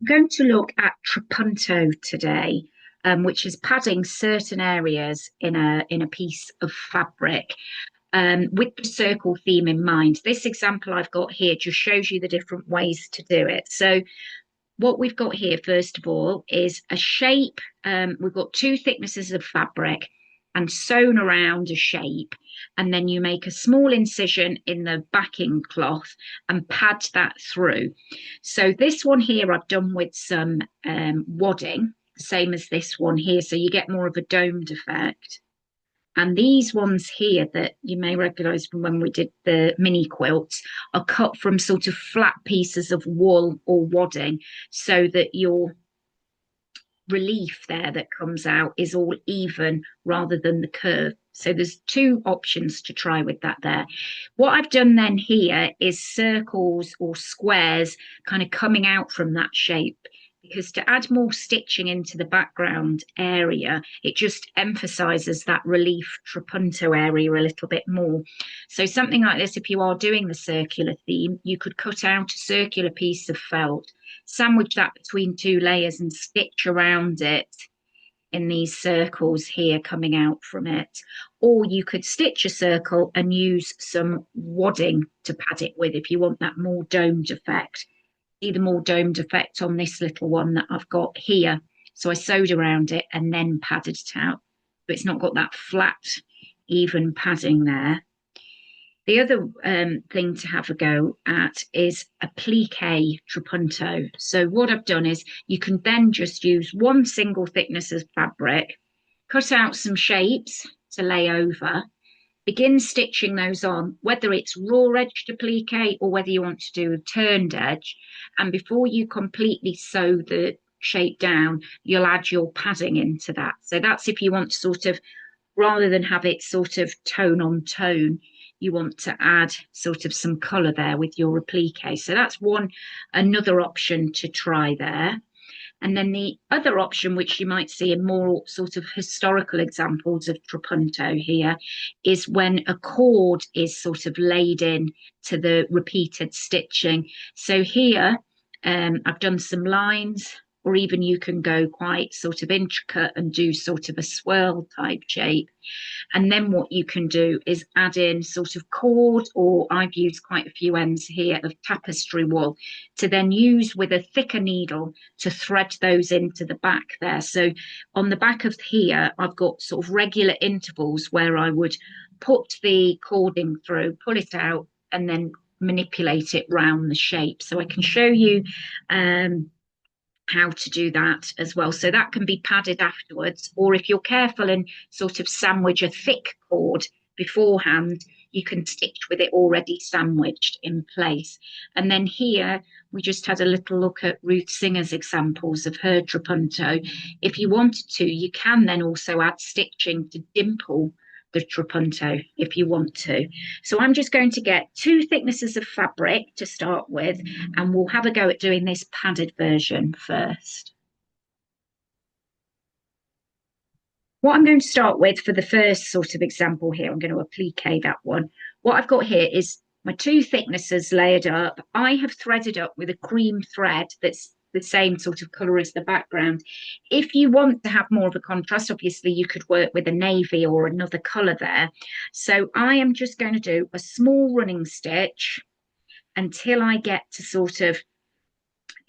I'm going to look at Trapunto today, which is padding certain areas in a piece of fabric with the circle theme in mind. This example I've got here just shows you the different ways to do it. So what we've got here, first of all, is a shape. We've got two thicknesses of fabric and sewn around a shape. And then you make a small incision in the backing cloth and pad that through. So this one here I've done with some wadding, same as this one here. So you get more of a domed effect. And these ones here that you may recognize from when we did the mini quilts are cut from sort of flat pieces of wool or wadding so that your relief there that comes out is all even rather than the curve. So there's two options to try with that there. What I've done then here is circles or squares kind of coming out from that shape, because to add more stitching into the background area, it just emphasizes that relief trapunto area a little bit more. So something like this, if you are doing the circular theme, you could cut out a circular piece of felt, sandwich that between two layers and stitch around it in these circles here coming out from it. Or you could stitch a circle and use some wadding to pad it with if you want that more domed effect. See the more domed effect on this little one that I've got here. So I sewed around it and then padded it out. But it's not got that flat, even padding there. The other thing to have a go at is a plique trapunto. So what I've done is you can then just use one single thickness of fabric, cut out some shapes to lay over, begin stitching those on, whether it's raw edge to plique or whether you want to do a turned edge. And before you completely sew the shape down, you'll add your padding into that. So that's if you want to sort of, rather than have it sort of tone on tone, you want to add sort of some colour there with your applique. So that's another option to try there. And then the other option, which you might see in more sort of historical examples of trapunto here, is when a cord is sort of laid in to the repeated stitching. So here, I've done some lines, or even you can go quite sort of intricate and do sort of a swirl type shape. And then what you can do is add in sort of cord, or I've used quite a few ends here of tapestry wool to then use with a thicker needle to thread those into the back there. So on the back of here, I've got sort of regular intervals where I would put the cording through, pull it out, and then manipulate it round the shape. So I can show you how to do that as well. So that can be padded afterwards, or if you're careful and sort of sandwich a thick cord beforehand, you can stitch with it already sandwiched in place. And then here we just had a little look at Ruth Singer's examples of her trapunto. If you wanted to, you can then also add stitching to dimple the trapunto if you want to. So I'm just going to get two thicknesses of fabric to start with, and we'll have a go at doing this padded version first. What I'm going to start with for the first sort of example here, I'm going to applique that one. What I've got here is my two thicknesses layered up. I have threaded up with a cream thread that's the same sort of colour as the background. If you want to have more of a contrast, obviously you could work with a navy or another colour there. So I am just going to do a small running stitch until I get to sort of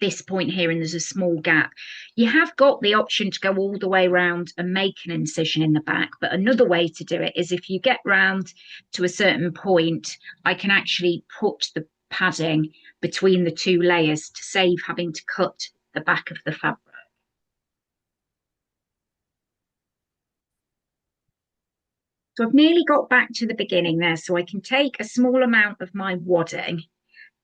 this point here and there's a small gap. You have got the option to go all the way around and make an incision in the back, but another way to do it is if you get round to a certain point, I can actually put the padding between the two layers to save having to cut the back of the fabric. So I've nearly got back to the beginning there, so I can take a small amount of my wadding,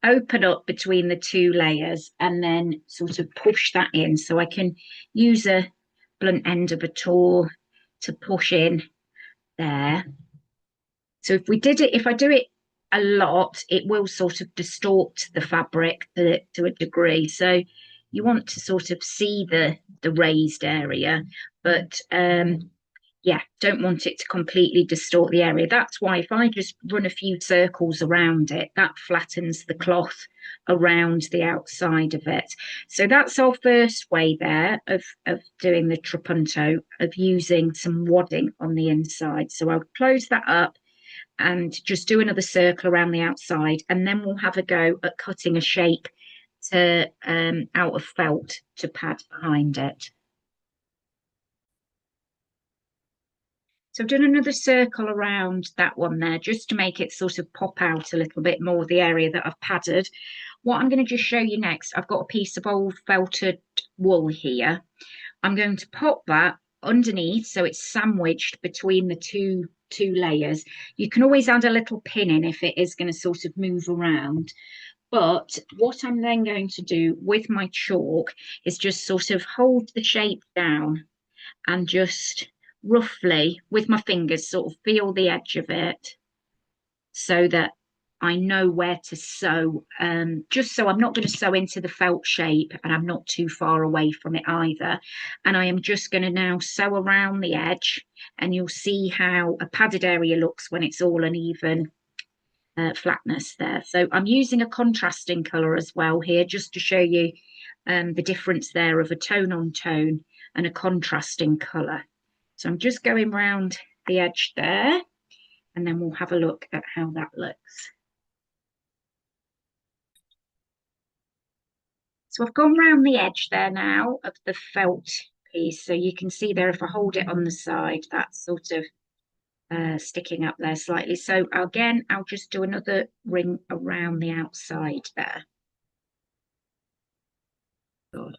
open up between the two layers, and then sort of push that in. So I can use a blunt end of a tool to push in there. So if I do it a lot, it will sort of distort the fabric to a degree. So you want to sort of see the raised area, but yeah, don't want it to completely distort the area. That's why if I just run a few circles around it, that flattens the cloth around the outside of it. So that's our first way there of doing the trapunto, of using some wadding on the inside. So I'll close that up and just do another circle around the outside, and then we'll have a go at cutting a shape to out of felt to pad behind it. So I've done another circle around that one there just to make it sort of pop out a little bit more, the area that I've padded. What I'm going to just show you next, I've got a piece of old felted wool here. I'm going to pop that underneath so it's sandwiched between the two layers. You can always add a little pin in if it is going to sort of move around. But what I'm then going to do with my chalk is just sort of hold the shape down and just roughly with my fingers sort of feel the edge of it so that I know where to sew, just so I'm not going to sew into the felt shape and I'm not too far away from it either. And I am just going to now sew around the edge, and you'll see how a padded area looks when it's all uneven flatness there. So I'm using a contrasting colour as well here just to show you the difference there of a tone on tone and a contrasting colour. So I'm just going round the edge there, and then we'll have a look at how that looks. So I've gone round the edge there now of the felt piece. So you can see there, if I hold it on the side, that's sort of sticking up there slightly. So again, I'll just do another ring around the outside there. Good.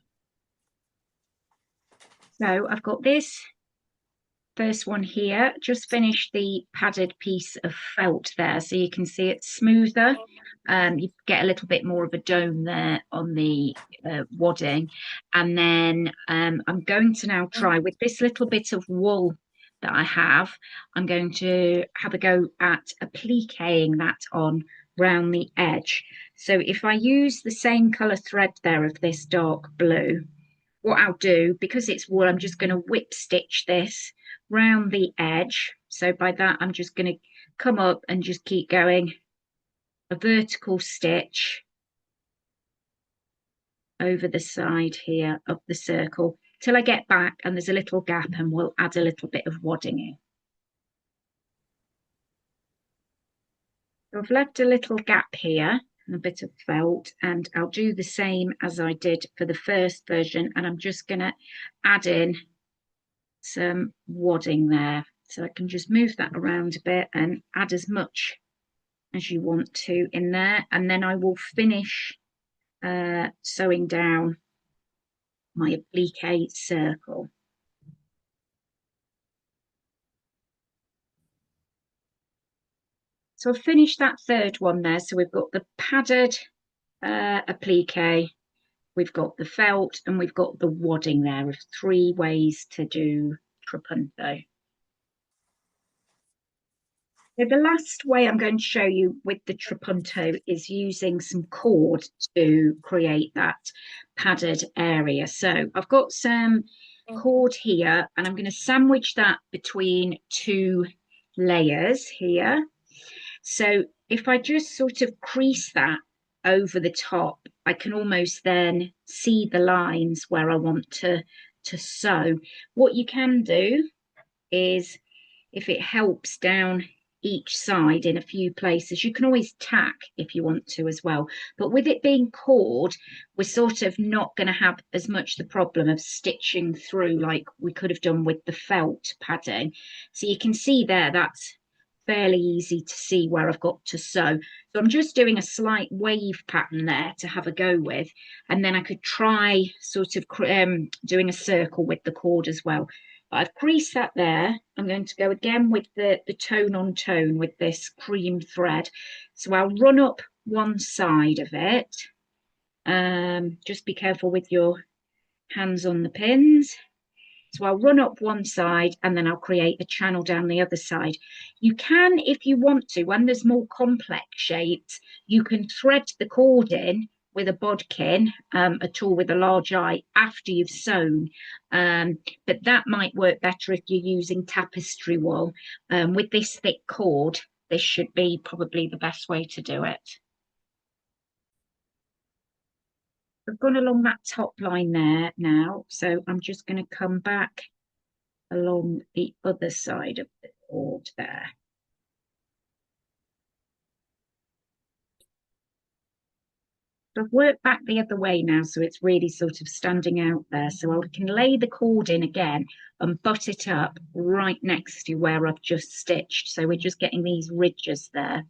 So I've got this first one here, just finished the padded piece of felt there, so you can see it's smoother. You get a little bit more of a dome there on the wadding. And then I'm going to now try with this little bit of wool that I have, I'm going to have a go at appliquing that on round the edge. So if I use the same colour thread there of this dark blue, what I'll do, because it's wool, I'm just going to whip stitch this round the edge. So by that, I'm just going to come up and just keep going a vertical stitch over the side here of the circle till I get back and there's a little gap, and we'll add a little bit of wadding in. So I've left a little gap here and a bit of felt, and I'll do the same as I did for the first version, and I'm just going to add in some wadding there. So I can just move that around a bit and add as much as you want to in there, and then I will finish sewing down my applique circle. So I've finished that third one there. So we've got the padded applique, we've got the felt, and we've got the wadding there, of 3 ways to do trapunto. So the last way I'm going to show you with the trapunto is using some cord to create that padded area. So I've got some cord here, and I'm going to sandwich that between 2 layers here. So if I just sort of crease that over the top, I can almost then see the lines where I want to sew. What you can do is, if it helps down each side in a few places, you can always tack if you want to as well. But with it being cord, we're sort of not going to have as much the problem of stitching through like we could have done with the felt padding. So you can see there, that's fairly easy to see where I've got to sew. So I'm just doing a slight wave pattern there to have a go with, and then I could try sort of doing a circle with the cord as well. But I've creased that there. I'm going to go again with the tone on tone with this cream thread. So I'll run up one side of it. Just be careful with your hands on the pins. So I'll run up one side and then I'll create a channel down the other side. You can, if you want to, when there's more complex shapes, you can thread the cord in with a bodkin at all with a large eye after you've sewn. But that might work better if you're using tapestry wool. With this thick cord, this should be probably the best way to do it. I've gone along that top line there now, so I'm just going to come back along the other side of the cord there. So I've worked back the other way now, so it's really sort of standing out there. So I can lay the cord in again and butt it up right next to where I've just stitched. So we're just getting these ridges there.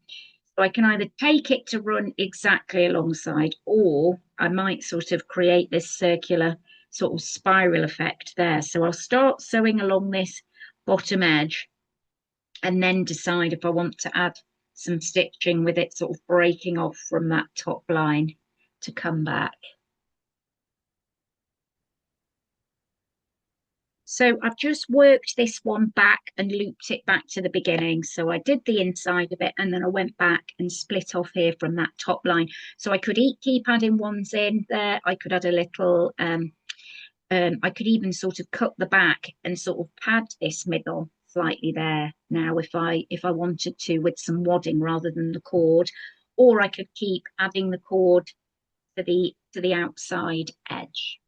So I can either take it to run exactly alongside, or I might sort of create this circular sort of spiral effect there. So I'll start sewing along this bottom edge and then decide if I want to add some stitching with it sort of breaking off from that top line to come back. So I've just worked this one back and looped it back to the beginning. So I did the inside of it and then I went back and split off here from that top line. So I could keep adding ones in there. I could add a little, I could even sort of cut the back and sort of pad this middle slightly there now if I wanted to with some wadding rather than the cord, or I could keep adding the cord to the outside edge.